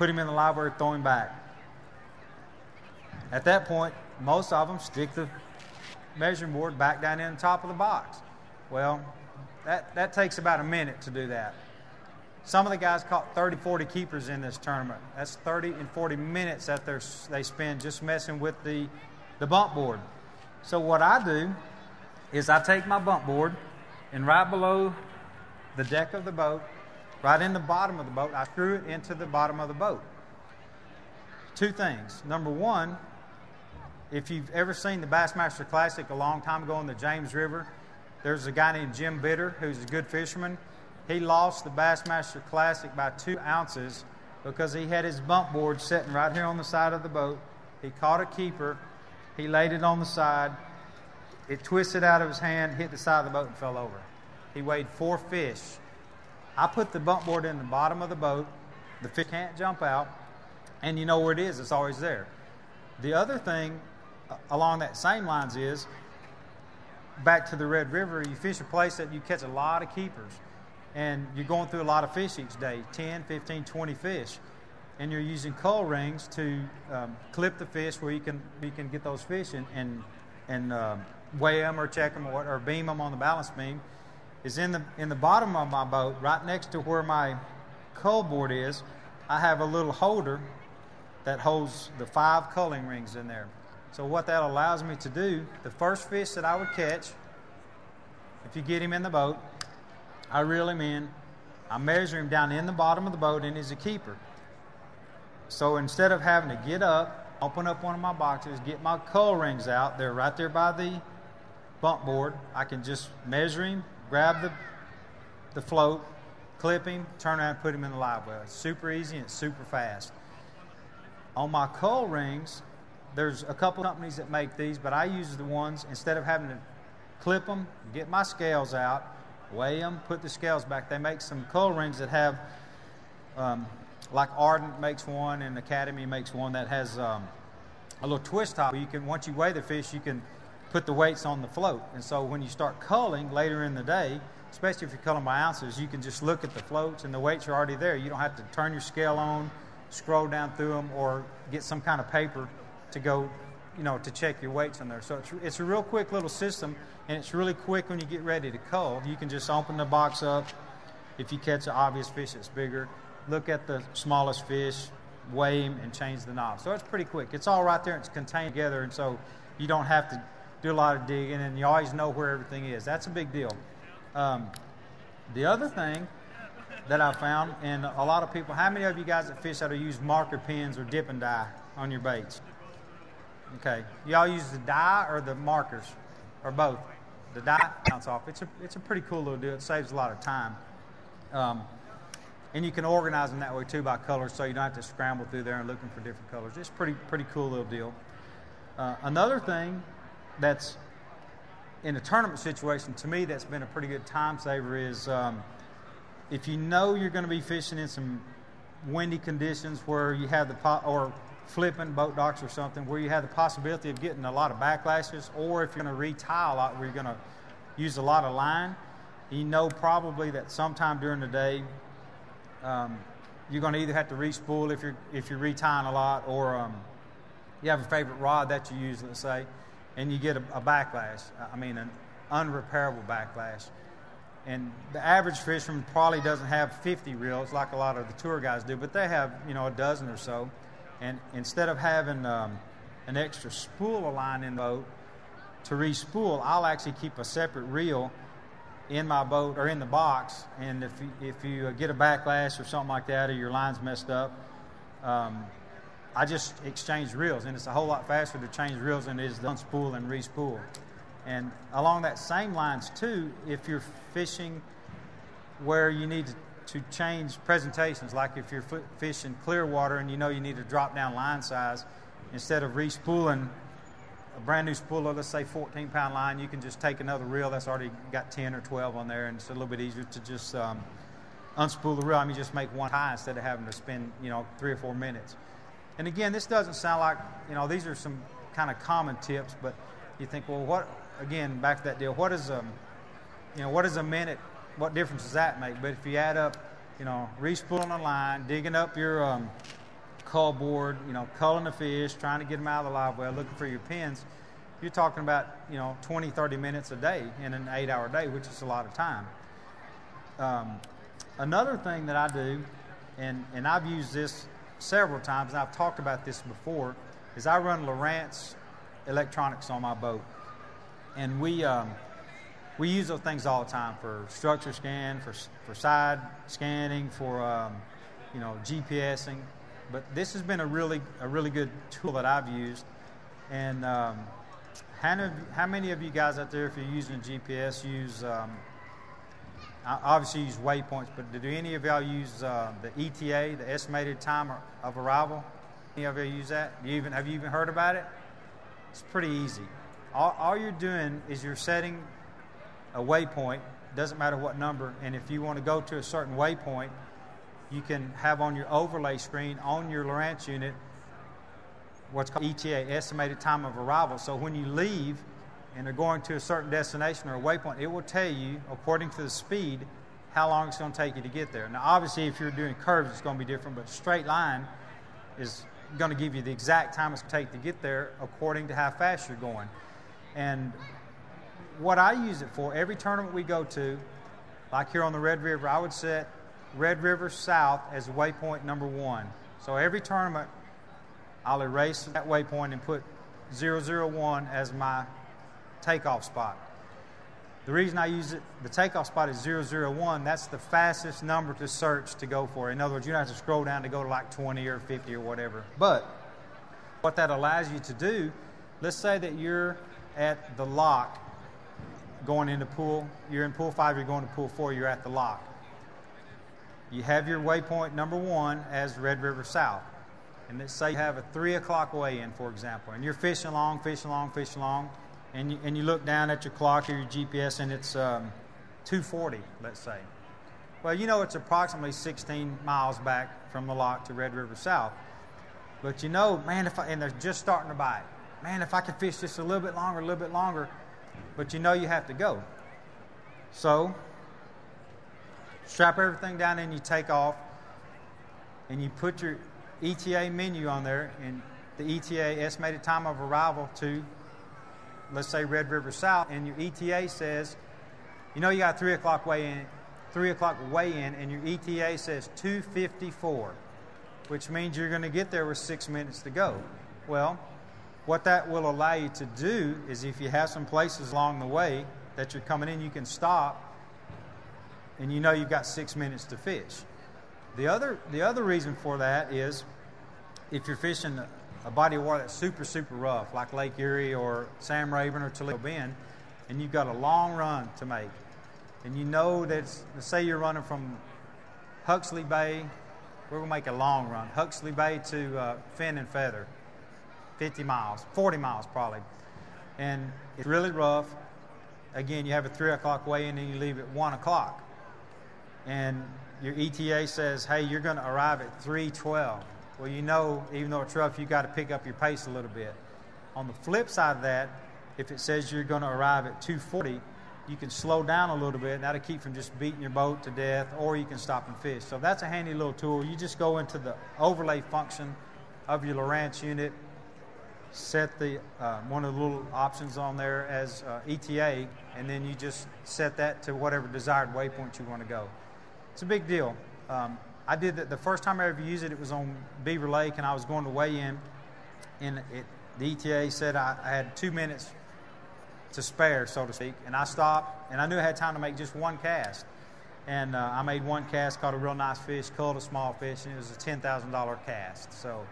put him in the live wire, throw him back. At that point, most of them stick the measuring board back down in the top of the box. Well, that takes about a minute to do that. Some of the guys caught 30, 40 keepers in this tournament. That's 30 and 40 minutes that they spend just messing with the bump board. So what I do is I take my bump board, and right below the deck of the boat, right in the bottom of the boat, I screw it into the bottom of the boat. Two things. Number one, if you've ever seen the Bassmaster Classic a long time ago in the James River, there's a guy named Jim Bitter who's a good fisherman. He lost the Bassmaster Classic by 2 ounces because he had his bump board sitting right here on the side of the boat. He caught a keeper. He laid it on the side. It twisted out of his hand, hit the side of the boat, and fell over. He weighed 4 fish. I put the bump board in the bottom of the boat. The fish can't jump out, and you know where it is. It's always there. The other thing along that same lines is, back to the Red River, you fish a place that you catch a lot of keepers, and you're going through a lot of fish each day, 10, 15, 20 fish, and you're using cull rings to clip the fish where you can get those fish and weigh them or check them or beam them on the balance beam. Is in the bottom of my boat, right next to where my cull board is, I have a little holder that holds the 5 culling rings in there. So what that allows me to do, the first fish that I would catch, if you get him in the boat, I reel him in, I measure him down in the bottom of the boat, and he's a keeper. So instead of having to get up, open up one of my boxes, get my cull rings out, they're right there by the bump board, I can just measure him, grab the float, clip him, turn around and put him in the live well. It's super easy and it's super fast. On my cull rings, there's a couple of companies that make these, but I use the ones, instead of having to clip them, get my scales out, weigh them, put the scales back. They make some cull rings that have, like Ardent makes one and Academy makes one that has a little twist top. You can, once you weigh the fish, you can put the weights on the float. And so when you start culling later in the day, especially if you're culling by ounces, you can just look at the floats and the weights are already there. You don't have to turn your scale on, scroll down through them, or get some kind of paper to go, to check your weights in there. So it's a real quick little system, and it's really quick when you get ready to cull. You can just open the box up. If you catch an obvious fish that's bigger, look at the smallest fish, weigh him, and change the knob. So it's pretty quick. It's all right there. It's contained together, and so you don't have to do a lot of digging, and you always know where everything is. That's a big deal. The other thing that I found, and a lot of people, how many of you guys that fish out use marker pins or dip and dye on your baits? Okay, y'all use the dye or the markers, or both? The dye counts off. It's a pretty cool little deal. It saves a lot of time, and you can organize them that way too by colors, so you don't have to scramble through there and looking for different colors. It's pretty cool little deal. Another thing that's in a tournament situation, to me, that's been a pretty good time saver is if you know you're going to be fishing in some windy conditions where you have or flipping boat docks or something where you have the possibility of getting a lot of backlashes, or if you're going to retie a lot where you're going to use a lot of line, you know probably that sometime during the day you're going to either have to re-spool if you're retying a lot, or you have a favorite rod that you use, let's say, and you get a backlash, an unrepairable backlash. And the average fisherman probably doesn't have 50 reels like a lot of the tour guys do, but they have, a dozen or so. And instead of having an extra spool of line in the boat to re-spool, I'll actually keep a separate reel in my boat or in the box. And if you get a backlash or something like that, or your line's messed up, I just exchange reels, and it's a whole lot faster to change reels than it is to unspool and re-spool. And along that same lines too, if you're fishing where you need to change presentations, like if you're fishing clear water and you need to drop down line size, instead of re-spooling a brand new spool of, let's say, 14-pound line, you can just take another reel that's already got 10 or 12 on there, and it's a little bit easier to just unspool the reel. You just make one tie instead of having to spend 3 or 4 minutes. And again, this doesn't sound like, these are some kind of common tips, but you think, well, back to that deal, what is a minute, what difference does that make? But if you add up, re-spooling a line, digging up your cull board, culling the fish, trying to get them out of the live well, looking for your pins, you're talking about, 20, 30 minutes a day in an 8-hour day, which is a lot of time. Another thing that I do, and I've used this several times, and I've talked about this before, is I run Lowrance electronics on my boat. And we use those things all the time for structure scan, for side scanning, for GPSing. But this has been a really good tool that I've used. And how many of you guys out there, if you're using a GPS, use obviously use waypoints, but do any of y'all use the ETA, the estimated time of arrival? Any of you use that? Have you even heard about it? It's pretty easy. All you're doing is you're setting a waypoint, doesn't matter what number, and if you want to go to a certain waypoint, you can have on your overlay screen on your Lowrance unit what's called ETA, estimated time of arrival. So when you leave and are going to a certain destination or a waypoint, it will tell you, according to the speed, how long it's going to take you to get there. Now, obviously, if you're doing curves, it's going to be different, but straight line is going to give you the exact time it's going to take to get there according to how fast you're going. And what I use it for, every tournament we go to, like here on the Red River, I would set Red River South as waypoint number 1. So every tournament, I'll erase that waypoint and put 001 as my takeoff spot. The reason I use it, the takeoff spot is 001, that's the fastest number to search to go for. In other words, you don't have to scroll down to go to like 20 or 50 or whatever. But what that allows you to do, let's say that you're at the lock going into pool, you're in pool 5, you're going to pool 4, you're at the lock. You have your waypoint number 1 as Red River South. And let's say you have a 3 o'clock weigh-in, for example, and you're fishing along, and you look down at your clock or your GPS and it's 2:40, let's say. Well, it's approximately 16 miles back from the lock to Red River South. But and they're just starting to bite. Man, if I could fish just a little bit longer, but you have to go. So, strap everything down and you take off, and you put your ETA menu on there, and the ETA, estimated time of arrival, to, let's say, Red River South, and your ETA says, you got a 3 o'clock weigh-in, and your ETA says 2:54, which means you're going to get there with 6 minutes to go. Well, what that will allow you to do is, if you have some places along the way that you're coming in, you can stop, and you've got 6 minutes to fish. The other reason for that is, if you're fishing a body of water that's super, super rough, like Lake Erie or Sam Rayburn or Toledo Bend, and you've got a long run to make, and that let's say you're running from Huxley Bay, we're going to make a long run, Huxley Bay to Fin and Feather, 50 miles, 40 miles probably, and it's really rough. Again, you have a 3 o'clock weigh-in and you leave at 1 o'clock, and your ETA says, hey, you're going to arrive at 3:12. Well, even though it's rough, you got to pick up your pace a little bit. On the flip side of that, if it says you're going to arrive at 2:40, you can slow down a little bit, and that'll keep from just beating your boat to death, or you can stop and fish. So that's a handy little tool. You just go into the overlay function of your Lowrance unit, set the one of the little options on there as ETA, and then you just set that to whatever desired waypoint you want to go. It's a big deal. I did that the first time I ever used it. It was on Beaver Lake, and I was going to weigh in, and the ETA said I had 2 minutes to spare, so to speak, and I stopped, and I knew I had time to make just one cast, and I made one cast, caught a real nice fish, culled a small fish, and it was a $10,000 cast. So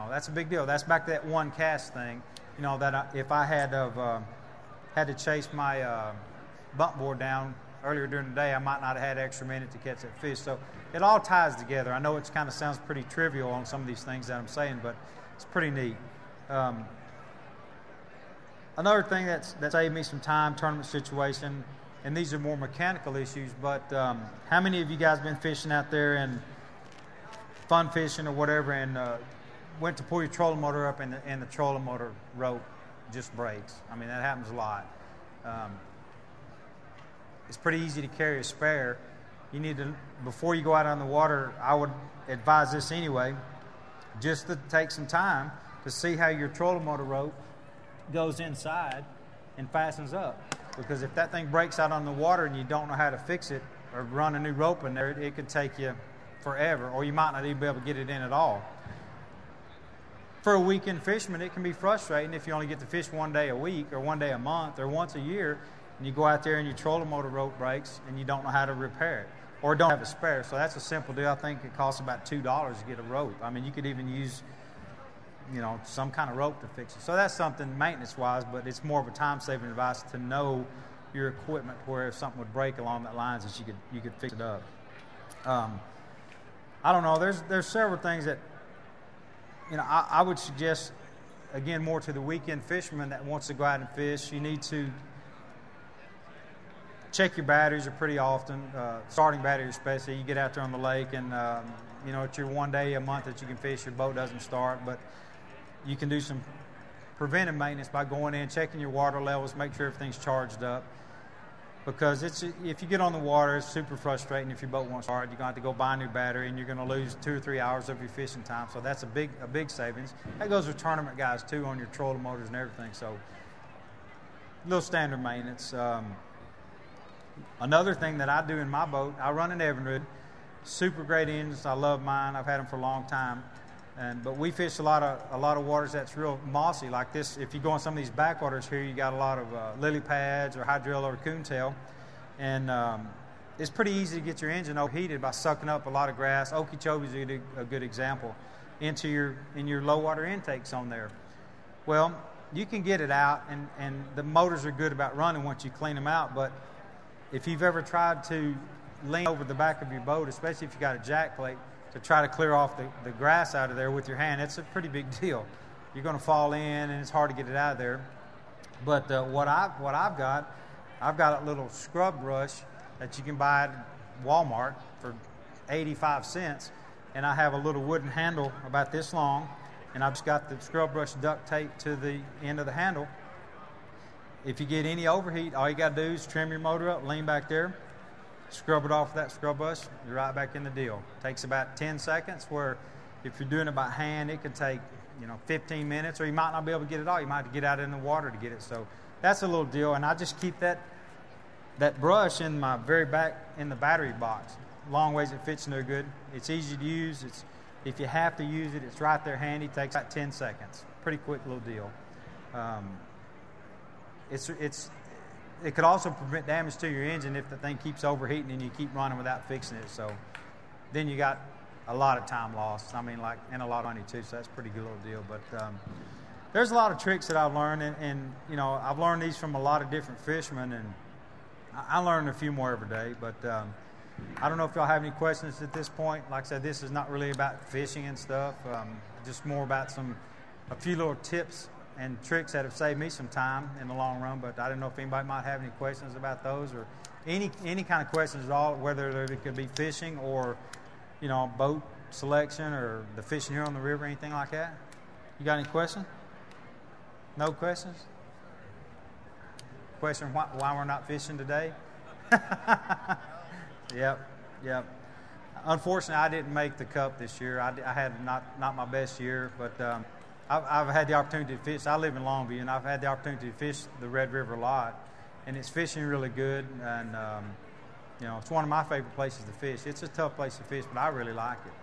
that's a big deal. That's back to that one cast thing. If I had to chase my bump board down earlier during the day, I might not have had an extra minute to catch that fish. So it all ties together. I know it kind of sounds pretty trivial on some of these things that I'm saying, but it's pretty neat. Another thing that saved me some time, tournament situation, and these are more mechanical issues, but how many of you guys been fishing out there and fun fishing or whatever, and went to pull your trolling motor up, and the trolling motor rope just breaks? I mean, that happens a lot. It's pretty easy to carry a spare. You need to, before you go out on the water, I would advise this anyway, just to take some time to see how your trolling motor rope goes inside and fastens up. Because if that thing breaks out on the water and you don't know how to fix it or run a new rope in there, it could take you forever, or you might not even be able to get it in at all. For a weekend fisherman, it can be frustrating if you only get to fish one day a week or one day a month or once a year, and you go out there and your trolling motor rope breaks and you don't know how to repair it or don't have a spare. So that's a simple deal. I think it costs about $2 to get a rope. I mean, you could even use, some kind of rope to fix it. So that's something maintenance-wise, but it's more of a time-saving device to know your equipment, where if something would break along that lines, that you could fix it up. I don't know. There's several things that, I would suggest, again, more to the weekend fisherman that wants to go out and fish. You need to check your batteries pretty often, starting batteries especially. You get out there on the lake and, it's your one day a month that you can fish, your boat doesn't start, but you can do some preventive maintenance by going in, checking your water levels, make sure everything's charged up. Because if you get on the water, it's super frustrating. If your boat won't start, you're going to have to go buy a new battery, and you're going to lose 2 or 3 hours of your fishing time. So that's a big savings. That goes with tournament guys too, on your trolling motors and everything. So little standard maintenance. Another thing that I do in my boat, I run an Evinrude, super great engines. I love mine. I've had them for a long time. But we fish a lot of waters that's real mossy like this. If you go on some of these backwaters here, you got a lot of lily pads or hydrilla or coontail, and it's pretty easy to get your engine overheated by sucking up a lot of grass. Okeechobee is a good example in your low water intakes on there. Well, you can get it out, and the motors are good about running once you clean them out. But if you've ever tried to lean over the back of your boat, especially if you got a jack plate, to try to clear off the grass out of there with your hand, it's a pretty big deal. You're going to fall in, and it's hard to get it out of there. But what I've got a little scrub brush that you can buy at Walmart for 85 cents, and I have a little wooden handle about this long, and I've just got the scrub brush duct taped to the end of the handle. If you get any overheat, all you got to do is trim your motor up, lean back there, scrub it off with that scrub brush, you're right back in the deal. Takes about 10 seconds, where if you're doing it by hand, it could take 15 minutes, or you might not be able to get it all. You might have to get out in the water to get it. So that's a little deal, and I just keep that brush in my very back in the battery box. Long ways it fits no good. It's easy to use. If you have to use it, it's right there handy. It takes about 10 seconds. Pretty quick little deal. It could also prevent damage to your engine if the thing keeps overheating and you keep running without fixing it. So then you got a lot of time lost. And a lot of money too. So that's a pretty good little deal. But there's a lot of tricks that I've learned, and I've learned these from a lot of different fishermen, and I learn a few more every day. But I don't know if y'all have any questions at this point. Like I said, this is not really about fishing and stuff. Just more about a few little tips and tricks that have saved me some time in the long run. But I don't know if anybody might have any questions about those, or any kind of questions at all, whether it could be fishing or boat selection or the fishing here on the river, anything like that. You got any questions? No questions? Question why we're not fishing today? Yep. Unfortunately, I didn't make the Cup this year. I had not my best year, but I've had the opportunity to fish. I live in Longview, and I've had the opportunity to fish the Red River a lot, and it's fishing really good, and it's one of my favorite places to fish. It's a tough place to fish, but I really like it.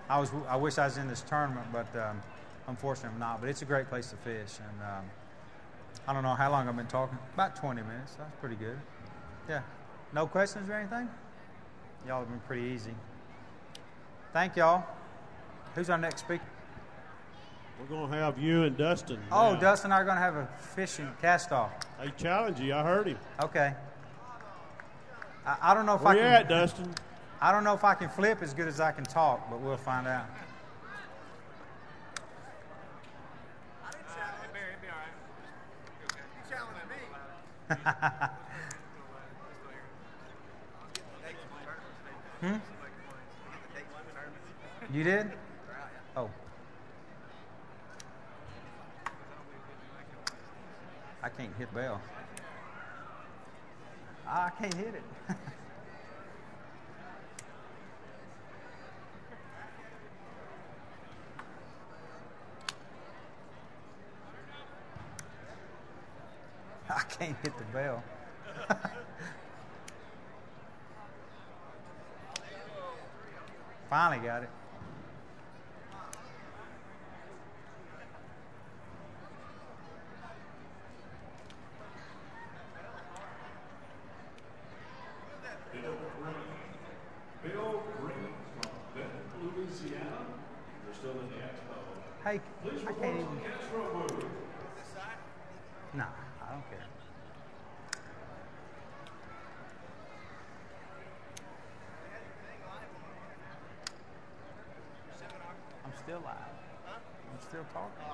I wish I was in this tournament, but unfortunately I'm not. But it's a great place to fish, and I don't know how long I've been talking. About 20 minutes. That's pretty good. Yeah. No questions or anything? Y'all have been pretty easy. Thank y'all. Who's our next speaker? We're going to have you and Dustin. Oh, now. Dustin and I are going to have a fishing cast-off. He challenged you. I heard him. Okay. I don't know if Where you at, Dustin? I don't know if I can flip as good as I can talk, but we'll find out. I didn't challenge him. It'd be all right. You challenged me. You did? Oh. I can't hit bell. I can't hit it. can't hit the bell. Finally got it. Bill Green from Benton, Louisiana. You're still in the expo. Hey, Please I report can't to even. the Castro booth. Nah, I don't care. I'm still live. I'm still talking.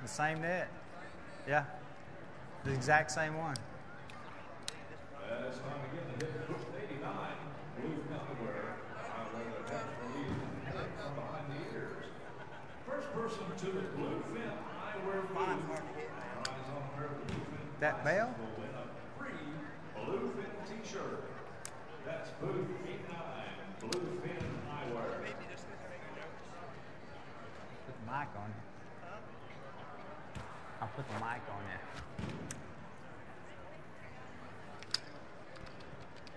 The same net. Yeah. The exact same one. It's time again to hit 89. Blue Underwear. Eyewear that has relieved head from behind the ears. First person to the Bluefin Eyewear booth. Eyes on a pair of Bluefin That bell? will win a free Bluefin t-shirt. That's booth 89. Bluefin Eyewear. Put the mic on it. I'll put the mic on there.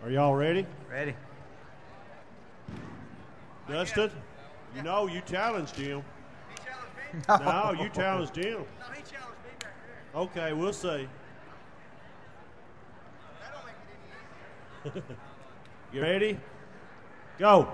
Are y'all ready? Ready? Dustin? You know, you challenged him. He challenged me? No, you challenged him. No, he challenged me back there. Okay, we'll see. That don't make it any easier. You ready? Go.